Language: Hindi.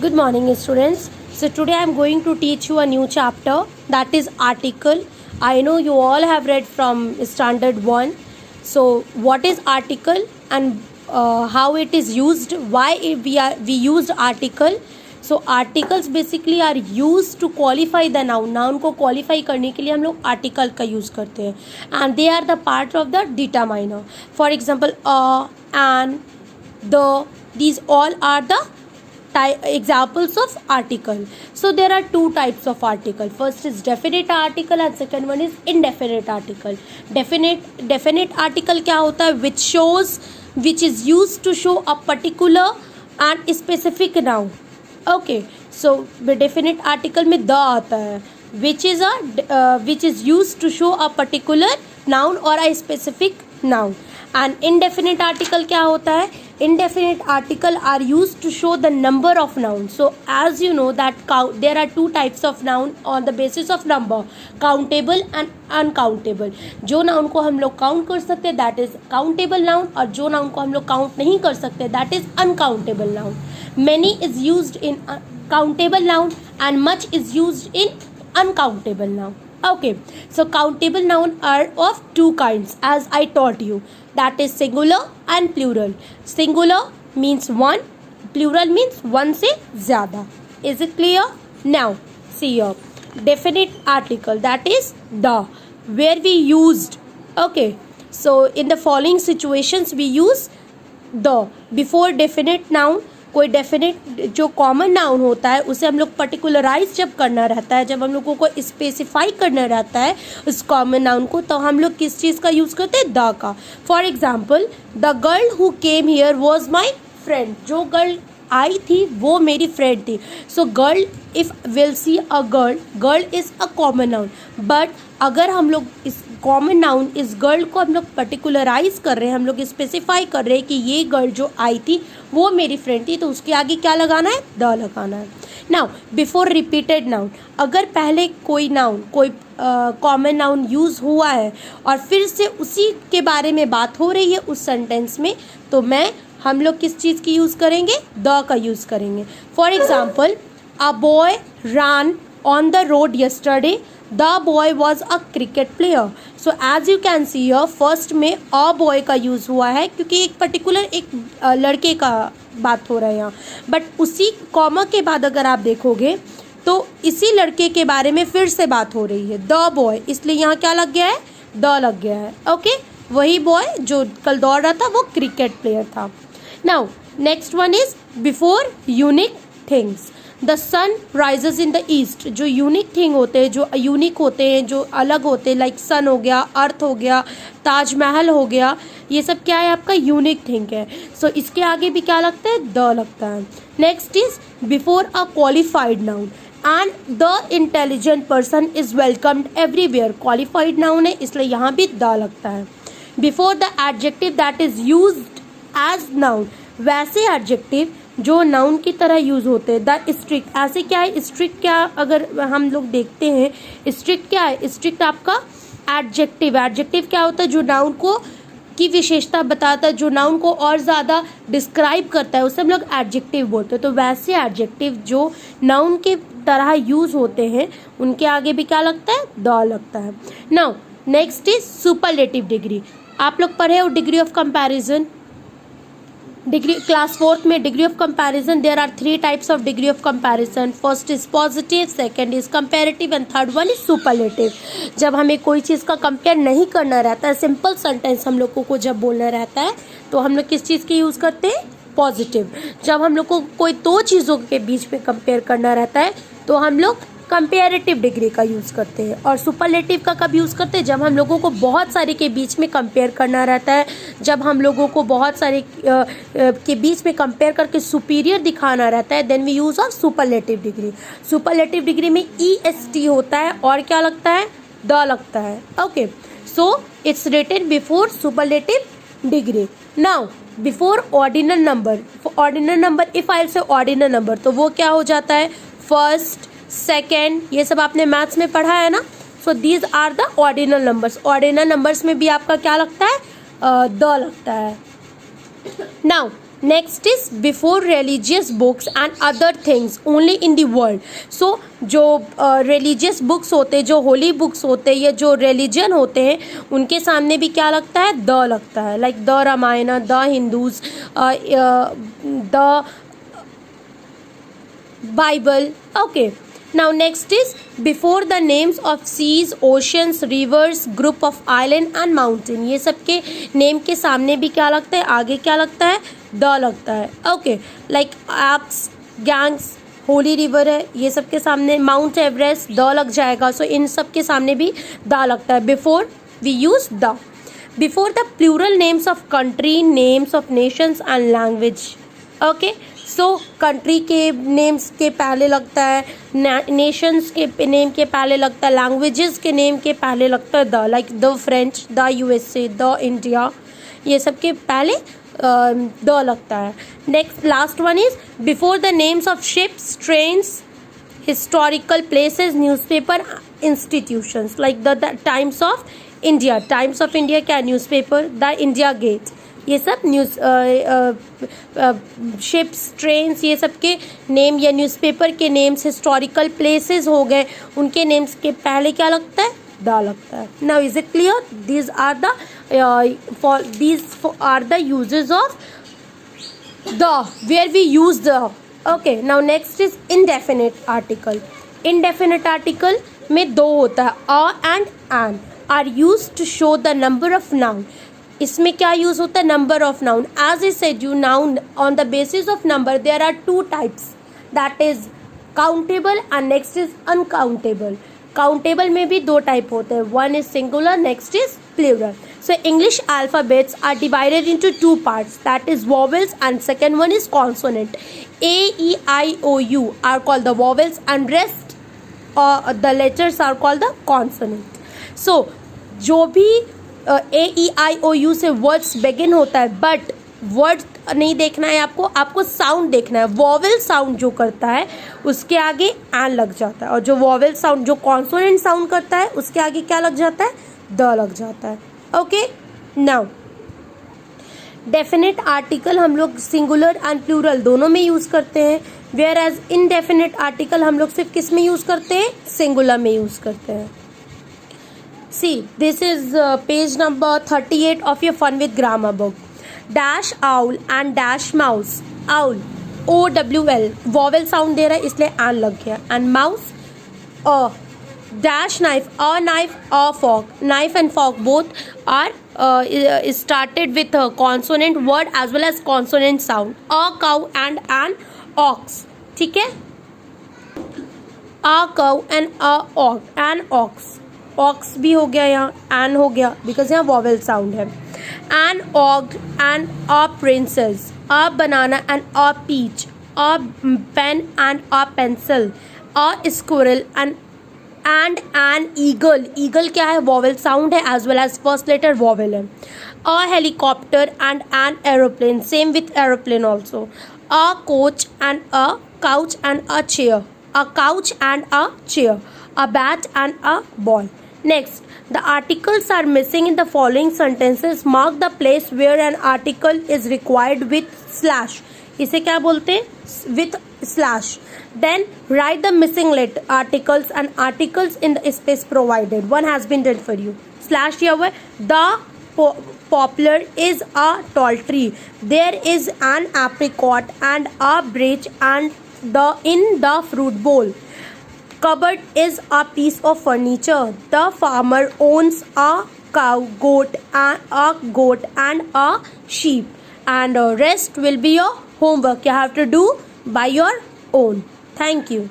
Good morning, students. So today I am going to teach you a new chapter, that is article. I know you all have read from standard 1. So what is article and how it is used, why we used article. So articles basically are used to qualify the noun. Noun को qualify करने के लिए हम लोग article का use करते हैं, and they are the part of the determiner. For example, and, the, these all are the examples of article. So there are two types of article. First is definite article and second one is indefinite article. Definite article क्या होता है? Which is used to show a particular and specific noun. Okay, so definite article में the आता है, which is used to show a particular noun or a specific noun. And indefinite article क्या होता है? Indefinite article are used to show the number of nouns. So as you know that there are two types of noun on the basis of number, countable and uncountable. जो noun को हम लोग count कर सकते हैं that is countable noun, और जो noun को हम लोग count नहीं कर सकते that is uncountable noun. Many is used in countable noun and much is used in uncountable noun. Okay, so countable noun are of two kinds as I taught you, that is singular and plural. Singular means one, plural means one से ज़्यादा. Is it clear? Now see here, definite article, that is the, where we used. Okay, so in the following situations we use the before definite noun. कोई डेफिनेट जो कॉमन नाउन होता है उसे हम लोग पर्टिकुलराइज जब करना रहता है, जब हम लोगों को स्पेसिफाई करना रहता है उस कॉमन नाउन को, तो हम लोग किस चीज़ का यूज़ करते हैं? द का. For example, the girl who came here was my friend. जो गर्ल आई थी वो मेरी फ्रेंड थी. So girl, if will see a girl, girl is a common noun. But अगर हम लोग इस कॉमन नाउन इस गर्ल को हम लोग पर्टिकुलराइज कर रहे हैं, हम लोग स्पेसिफाई कर रहे हैं कि ये गर्ल जो आई थी वो मेरी फ्रेंड थी, तो उसके आगे क्या लगाना है? द लगाना है. नाउ बिफोर रिपीटेड नाउन, अगर पहले कोई नाउन, कोई कॉमन नाउन यूज़ हुआ है और फिर से उसी के बारे में बात हो रही है उस सेंटेंस में, तो हम लोग किस चीज़ की यूज़ करेंगे? द का यूज़ करेंगे. For example, a boy run on the road yesterday. The boy was a cricket player. So as you can see here, first में अ बॉय का यूज़ हुआ है क्योंकि एक पर्टिकुलर एक लड़के का बात हो रहा है यहाँ. बट उसी कॉमा के बाद अगर आप देखोगे तो इसी लड़के के बारे में फिर से बात हो रही है, द बॉय, इसलिए यहाँ क्या लग गया है? द लग गया है. ओके, वही बॉय जो कल दौड़ रहा था वो क्रिकेट प्लेयर था. Now next one is before unique things. The sun rises in the east. जो यूनिक थिंग होते हैं, जो यूनिक होते हैं, जो अलग होते हैं, लाइक सन हो गया, अर्थ हो गया, ताजमहल हो गया, ये सब क्या है? आपका यूनिक थिंग है. सो इसके आगे भी क्या लगता है? द लगता है. Next is before a qualified noun. And the intelligent person is welcomed everywhere. Qualified noun है इसलिए यहाँ भी द लगता है. Before the adjective that is used as noun. वैसे एडजेक्टिव जो नाउन की तरह यूज होते हैं. द स्ट्रिक्ट, ऐसे क्या है? स्ट्रिक्ट क्या, अगर हम लोग देखते हैं स्ट्रिक्ट क्या है? स्ट्रिक्ट आपका एडजेक्टिव. एडजेक्टिव क्या होता है? जो नाउन को की विशेषता बताता है, जो नाउन को और ज़्यादा डिस्क्राइब करता है, उसे हम लोग एडजेक्टिव बोलते हैं. तो वैसे एडजेक्टिव जो नाउन के तरह यूज होते हैं उनके आगे भी क्या लगता है? द लगता है. Now next is superlative degree. आप लोग पढ़े हो degree of comparison. Degree class 4th में degree of comparison, there are 3 types of degree of comparison. First is positive, second is comparative and third one is superlative. जब हमें कोई चीज़ का कंपेयर नहीं करना रहता है, सिंपल सेंटेंस हम लोगों को जब बोलना रहता है, तो हम लोग किस चीज़ की यूज़ करते हैं? पॉजिटिव. जब हम लोग को कोई दो चीज़ों के बीच में कंपेयर करना रहता है तो हम लोग कंपेरेटिव डिग्री का यूज़ करते हैं. और सुपरलेटिव का कब यूज़ करते हैं? जब हम लोगों को बहुत सारे के बीच में कंपेयर करना रहता है, जब हम लोगों को बहुत सारे के बीच में कंपेयर करके सुपीरियर दिखाना रहता है, then we use of superlative degree. Superlative degree में EST होता है और क्या लगता है? द लगता है. Okay, so it's written before superlative degree. Now before ordinal number. Ordinal number, if I say ordinal number, तो वो क्या हो जाता है? फर्स्ट, सेकेंड, ये सब आपने मैथ्स में पढ़ा है ना. So these are the ordinal numbers. Ordinal numbers में भी आपका क्या लगता है? द लगता है. Now next is before religious books and other things only in the world. So जो रिलीजियस बुक्स होते हैं, जो होली बुक्स होते हैं या जो रिलीजन होते हैं, उनके सामने भी क्या लगता है, द लगता है. Like the Ramayan, the Hindus, the Bible. Okay. Now next is before the names of seas, oceans, rivers, group of island and mountain. ये सब के नेम के सामने भी क्या लगता है, आगे क्या लगता है, द लगता है. Okay. Like apps, gangs, Holi river है, ये सब के सामने माउंट एवरेस्ट, द लग जाएगा. सो इन सब के सामने भी द लगता है. Before we use the. Before the plural names of country, names of nations and language. Okay. So country के नेम्स के पहले लगता है, नेशंस के नेम के पहले लगता है, लैंग्वेजेस के नेम के पहले लगता है the. Like the French, the USA, the India, ये सब के पहले द लगता है. Next last one is before the names of ships, trains, historical places, newspaper, institutions. Like the times of India. Times of India क्या, न्यूज़पेपर. द इंडिया गेट, ये सब न्यूज़, शिप्स, ट्रेन्स, ये सब के नेम या न्यूज़पेपर के नेम्स, हिस्टोरिकल प्लेसेस हो गए, उनके नेम्स के पहले क्या लगता है, द लगता है. Now is it clear? These are the uses of the, where we use the. Okay. Now next is indefinite article. Indefinite article में दो होता है, a and an, are use to show the number of noun. इसमें क्या यूज होता है, number of noun. As I said you, noun on the basis of number there are two types, that is countable and next is uncountable. Countable में भी दो टाइप होते हैं, one is singular, next is plural. So English alphabets are divided into two parts, that is vowels and second one is consonant. A, E, I, O, U are called the vowels and rest the letters are called the consonant. So जो भी A, E, I, O, U से वर्ड्स बिगिन होता है, बट वर्ड नहीं देखना है आपको, आपको साउंड देखना है. वॉवेल साउंड जो करता है उसके आगे एन लग जाता है, और जो वॉवेल साउंड, जो कॉन्सोनेंट साउंड करता है, उसके आगे क्या लग जाता है, द लग जाता है. ओके. नाउ डेफिनेट आर्टिकल हम लोग सिंगुलर एंड प्लूरल दोनों में यूज करते हैं, वेयर एज इनडेफिनेट आर्टिकल हम लोग सिर्फ किस में यूज करते हैं, सिंगुलर में यूज करते हैं. See, this is page number 38 of your Fun with Grammar book. Dash owl and dash mouse. Owl, O-W-L, vowel sound दे रहा है इसलिए an लग गया. And mouse, dash knife, a fork. Knife and fork both are started with a consonant word as well as consonant sound. A cow and an ox. ठीक है? A cow and an ox. Ox भी हो गया, यहाँ एन हो गया बिकॉज यहाँ वॉवेल साउंड है. An ogre and a princess, a banana and a peach, a pen and a pencil, a squirrel and an eagle. Eagle क्या है, वॉवेल साउंड है as well as first letter vowel है. A helicopter and an aeroplane, same with aeroplane also. A coach and a couch and a chair, a couch and a chair. A bat and a ball. Next, the articles are missing in the following sentences. Mark the place where an article is required with slash. इसे क्या बोलते हैं, with slash. Then write the missing articles and articles in the space provided. One has been done for you. Slash किया हुआ है. The poplar is a tall tree. There is an apricot and a birch and in the fruit bowl. Cupboard is a piece of furniture. The farmer owns a cow, goat and a sheep. And rest will be your homework. You have to do by your own. Thank you.